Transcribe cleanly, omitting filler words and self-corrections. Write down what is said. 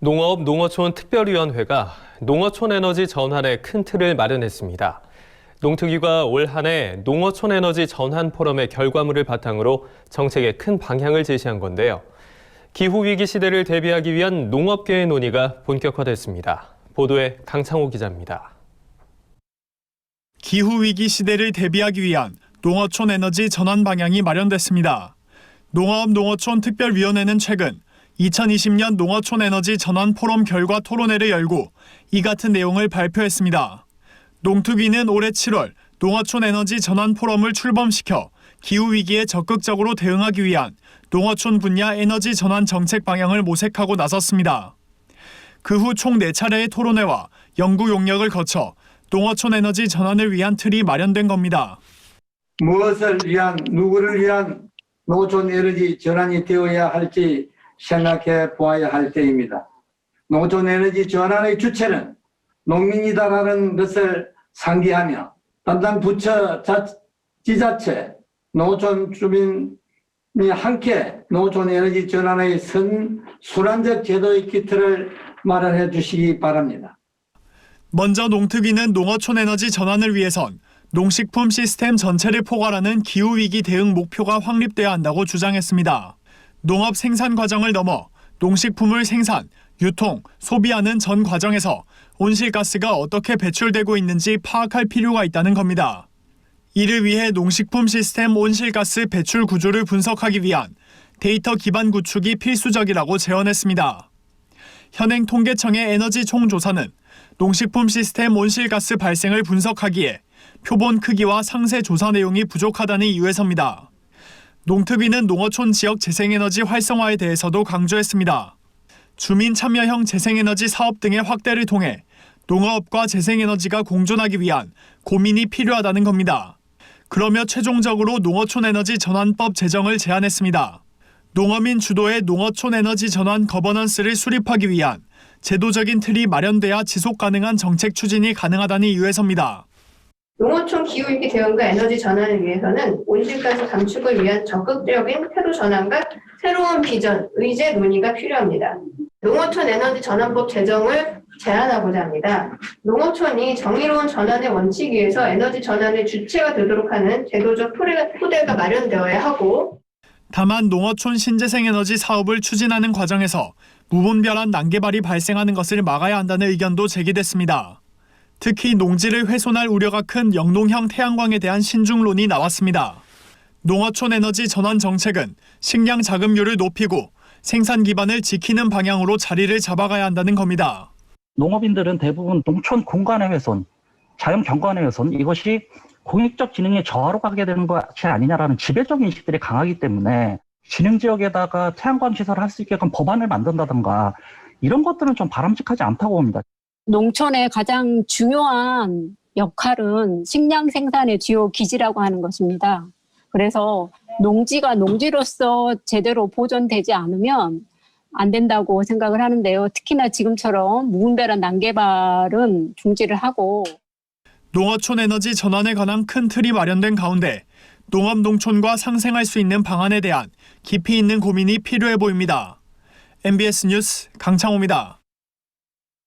농업 농어촌 특별위원회가 농어촌 에너지 전환의 큰 틀을 마련했습니다. 농특위가 올 한 해 농어촌 에너지 전환 포럼의 결과물을 바탕으로 정책의 큰 방향을 제시한 건데요. 기후위기 시대를 대비하기 위한 농업계의 논의가 본격화됐습니다. 보도에 강창호 기자입니다. 기후위기 시대를 대비하기 위한 농어촌 에너지 전환 방향이 마련됐습니다. 농업 농어촌 특별위원회는 최근 2020년 농어촌 에너지 전환 포럼 결과 토론회를 열고 이 같은 내용을 발표했습니다. 농특위는 올해 7월 농어촌 에너지 전환 포럼을 출범시켜 기후위기에 적극적으로 대응하기 위한 농어촌 분야 에너지 전환 정책 방향을 모색하고 나섰습니다. 그 후 총 4차례의 토론회와 연구 용역을 거쳐 농어촌 에너지 전환을 위한 틀이 마련된 겁니다. 무엇을 위한, 누구를 위한 농어촌 에너지 전환이 되어야 할지 생각해 보아야 할 때입니다. 농어촌 에너지 전환의 주체는 농민이다라는 것을 상기하며 담당 부처, 지자체, 농어촌 주민이 함께 농어촌 에너지 전환의 순환적 제도의 기틀을 마련해 주시기 바랍니다. 먼저 농특위는 농어촌 에너지 전환을 위해선 농식품 시스템 전체를 포괄하는 기후위기 대응 목표가 확립돼야 한다고 주장했습니다. 농업 생산 과정을 넘어 농식품을 생산, 유통, 소비하는 전 과정에서 온실가스가 어떻게 배출되고 있는지 파악할 필요가 있다는 겁니다. 이를 위해 농식품 시스템 온실가스 배출 구조를 분석하기 위한 데이터 기반 구축이 필수적이라고 제언했습니다. 현행 통계청의 에너지 총조사는 농식품 시스템 온실가스 발생을 분석하기에 표본 크기와 상세 조사 내용이 부족하다는 이유에서입니다. 농특위는 농어촌 지역 재생에너지 활성화에 대해서도 강조했습니다. 주민 참여형 재생에너지 사업 등의 확대를 통해 농업과 재생에너지가 공존하기 위한 고민이 필요하다는 겁니다. 그러며 최종적으로 농어촌 에너지 전환법 제정을 제안했습니다. 농어민 주도의 농어촌 에너지 전환 거버넌스를 수립하기 위한 제도적인 틀이 마련돼야 지속 가능한 정책 추진이 가능하다는 이유에서입니다. 농어촌 기후위기 대응과 에너지 전환을 위해서는 온실가스 감축을 위한 적극적인 태도 전환과 새로운 비전, 의제 논의가 필요합니다. 농어촌 에너지 전환법 제정을 제안하고자 합니다. 농어촌이 정의로운 전환의 원칙 위에서 에너지 전환의 주체가 되도록 하는 제도적 토대가 마련되어야 하고, 다만 농어촌 신재생에너지 사업을 추진하는 과정에서 무분별한 난개발이 발생하는 것을 막아야 한다는 의견도 제기됐습니다. 특히 농지를 훼손할 우려가 큰 영농형 태양광에 대한 신중론이 나왔습니다. 농어촌 에너지 전환 정책은 식량 자급률을 높이고 생산 기반을 지키는 방향으로 자리를 잡아가야 한다는 겁니다. 농업인들은 대부분 농촌 공간의 훼손, 자연 경관의 훼손, 이것이 공익적 기능의 저하로 가게 되는 것이 아니냐라는 지배적 인식들이 강하기 때문에 진흥 지역에다가 태양광 시설을 할 수 있게끔 법안을 만든다든가 이런 것들은 좀 바람직하지 않다고 봅니다. 농촌의 가장 중요한 역할은 식량 생산의 주요 기지라고 하는 것입니다. 그래서 농지가 농지로서 제대로 보존되지 않으면 안 된다고 생각을 하는데요. 특히나 지금처럼 무분별한 난개발은 중지를 하고. 농어촌 에너지 전환에 관한 큰 틀이 마련된 가운데 농업 농촌과 상생할 수 있는 방안에 대한 깊이 있는 고민이 필요해 보입니다. MBS 뉴스 강창호입니다.